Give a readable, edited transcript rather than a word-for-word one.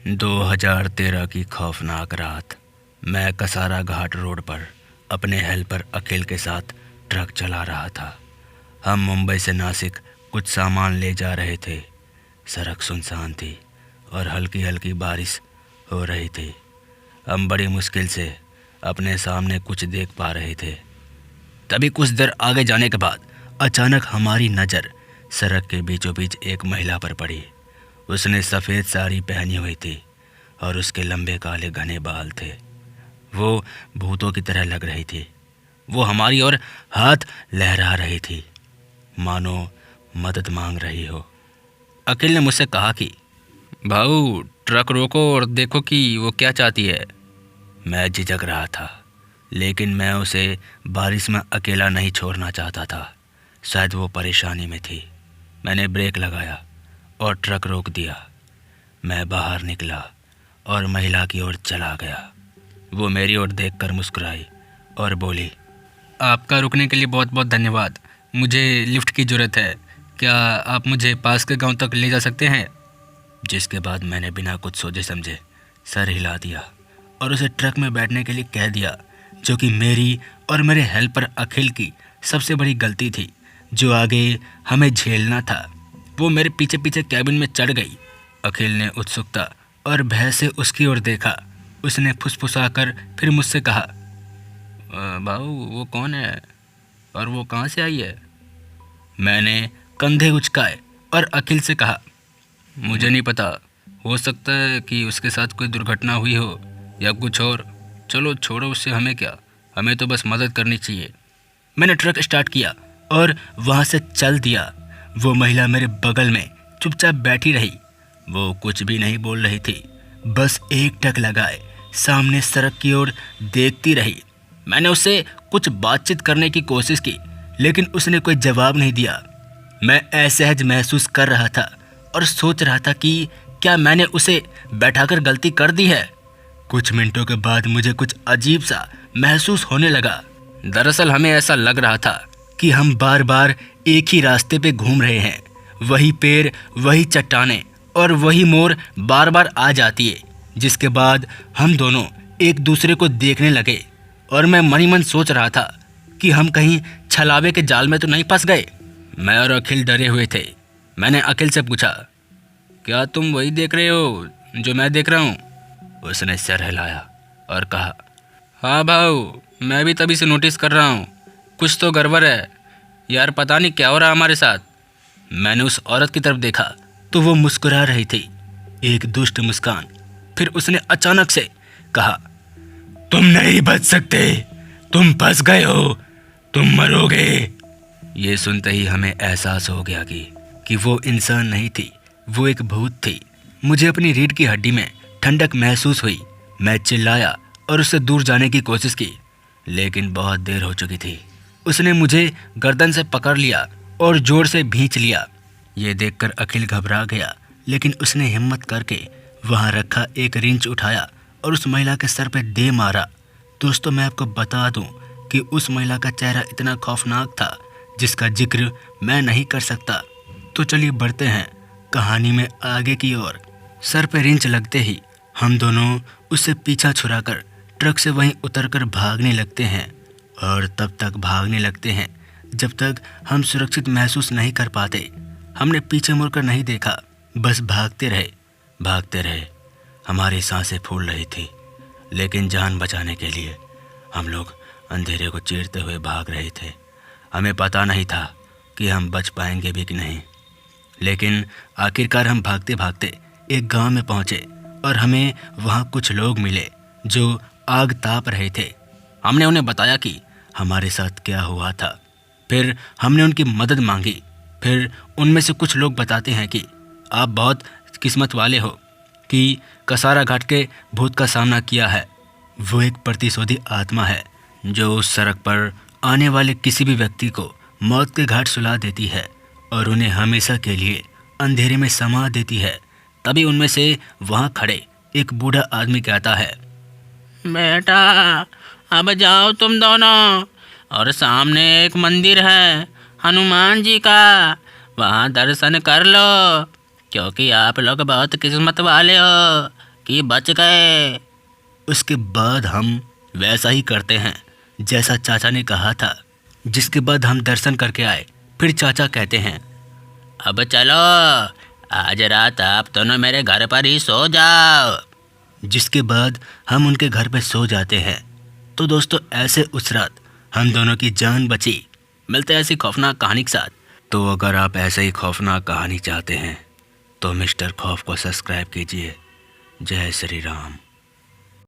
2013 की खौफनाक रात। मैं कसारा घाट रोड पर अपने हेल्पर अखिल के साथ ट्रक चला रहा था। हम मुंबई से नासिक कुछ सामान ले जा रहे थे। सड़क सुनसान थी और हल्की हल्की बारिश हो रही थी। हम बड़ी मुश्किल से अपने सामने कुछ देख पा रहे थे। तभी कुछ देर आगे जाने के बाद अचानक हमारी नज़र सड़क के बीचों बीच एक महिला पर पड़ी। उसने सफ़ेद साड़ी पहनी हुई थी और उसके लंबे काले घने बाल थे। वो भूतों की तरह लग रही थी। वो हमारी ओर हाथ लहरा रही थी, मानो मदद मांग रही हो। अखिल ने मुझसे कहा कि भाऊ, ट्रक रोको और देखो कि वो क्या चाहती है। मैं झिझक रहा था, लेकिन मैं उसे बारिश में अकेला नहीं छोड़ना चाहता था। शायद वो परेशानी में थी। मैंने ब्रेक लगाया और ट्रक रोक दिया। मैं बाहर निकला और महिला की ओर चला गया। वो मेरी ओर देखकर मुस्कुराई और बोली, आपका रुकने के लिए बहुत बहुत धन्यवाद। मुझे लिफ्ट की ज़रूरत है। क्या आप मुझे पास के गांव तक ले जा सकते हैं? जिसके बाद मैंने बिना कुछ सोचे समझे सर हिला दिया और उसे ट्रक में बैठने के लिए कह दिया, जो कि मेरी और मेरे हेल्पर अखिल की सबसे बड़ी गलती थी, जो आगे हमें झेलना था। वो मेरे पीछे पीछे कैबिन में चढ़ गई। अखिल ने उत्सुकता और भय से उसकी ओर देखा। उसने फुसफुसाकर फिर मुझसे कहा, भाऊ, वो कौन है और वो कहाँ से आई है? मैंने कंधे उचकाए और अखिल से कहा, मुझे नहीं पता। हो सकता है कि उसके साथ कोई दुर्घटना हुई हो या कुछ और। चलो छोड़ो उससे, हमें क्या, हमें तो बस मदद करनी चाहिए। मैंने ट्रक स्टार्ट किया और वहाँ से चल दिया। वो महिला मेरे बगल में चुपचाप बैठी रही। वो कुछ भी नहीं बोल रही थी, बस एक टक लगाए सामने सड़क की ओर देखती रही। मैंने उससे कुछ बातचीत करने की कोशिश की, लेकिन उसने कोई जवाब नहीं दिया। मैं असहज महसूस कर रहा था और सोच रहा था कि क्या मैंने उसे बैठाकर गलती कर दी है। कुछ मिनटों के बाद मुझे कुछ अजीब सा महसूस होने लगा। दरअसल हमें ऐसा लग रहा था कि हम बार बार एक ही रास्ते पे घूम रहे हैं। वही पेड़, वही चट्टानें और वही मोड़ बार बार आ जाती है, जिसके बाद हम दोनों एक दूसरे को देखने लगे और मैं मन ही मन सोच रहा था कि हम कहीं छलावे के जाल में तो नहीं फंस गए। मैं और अखिल डरे हुए थे। मैंने अखिल से पूछा, क्या तुम वही देख रहे हो जो मैं देख रहा हूँ? उसने सर हिलाया और कहा, हाँ भाऊ, मैं भी तभी से नोटिस कर रहा हूँ। कुछ तो गड़बड़ है यार, पता नहीं क्या हो रहा हमारे साथ। मैंने उस औरत की तरफ देखा तो वो मुस्कुरा रही थी, एक दुष्ट मुस्कान। फिर उसने अचानक से कहा, तुम नहीं बच सकते, तुम फंस गए हो, तुम मरोगे। ये सुनते ही हमें एहसास हो गया कि वो इंसान नहीं थी, वो एक भूत थी। मुझे अपनी रीढ़ की हड्डी में ठंडक महसूस हुई। मैं चिल्लाया और उससे दूर जाने की कोशिश की, लेकिन बहुत देर हो चुकी थी। उसने मुझे गर्दन से पकड़ लिया और जोर से भींच लिया। ये देखकर अखिल घबरा गया, लेकिन उसने हिम्मत करके वहाँ रखा एक रिंच उठाया और उस महिला के सर पे दे मारा। दोस्तों, मैं आपको बता दूं कि उस महिला का चेहरा इतना खौफनाक था जिसका जिक्र मैं नहीं कर सकता। तो चलिए बढ़ते हैं कहानी में आगे की ओर। सर पे रिंच लगते ही हम दोनों उससे पीछा छुड़ाकर ट्रक से वहीं उतरकर भागने लगते हैं, और तब तक भागने लगते हैं जब तक हम सुरक्षित महसूस नहीं कर पाते। हमने पीछे मुड़कर नहीं देखा, बस भागते रहे, भागते रहे। हमारी सांसें फूल रही थी, लेकिन जान बचाने के लिए हम लोग अंधेरे को चीरते हुए भाग रहे थे। हमें पता नहीं था कि हम बच पाएंगे भी कि नहीं, लेकिन आखिरकार हम भागते भागते एक गांव में पहुंचे और हमें वहां कुछ लोग मिले जो आग ताप रहे थे। हमने उन्हें बताया कि हमारे साथ क्या हुआ था। फिर हमने उनकी मदद मांगी। फिर उनमें से कुछ लोग बताते हैं कि आप बहुत किस्मत वाले हो कि कसारा घाट के भूत का सामना किया है। वो एक प्रतिशोधी आत्मा है जो उस सड़क पर आने वाले किसी भी व्यक्ति को मौत के घाट सुला देती है और उन्हें हमेशा के लिए अंधेरे में समा देती है। तभी उनमें से वहाँ खड़े एक बूढ़ा आदमी कहता है, बेटा, अब जाओ तुम दोनों, और सामने एक मंदिर है हनुमान जी का, वहाँ दर्शन कर लो, क्योंकि आप लोग बहुत किस्मत वाले हो। कि बच गए। उसके बाद हम वैसा ही करते हैं जैसा चाचा ने कहा था। जिसके बाद हम दर्शन करके आए। फिर चाचा कहते हैं, अब चलो, आज रात आप दोनों मेरे घर पर ही सो जाओ। जिसके बाद हम उनके घर पे सो जाते हैं। तो दोस्तों, ऐसे उस रात हम दोनों की जान बची। मिलते हैं ऐसी खौफनाक कहानी के साथ। तो अगर आप ऐसे ही खौफनाक कहानी चाहते हैं तो मिस्टर खौफ को सब्सक्राइब कीजिए। जय श्री राम।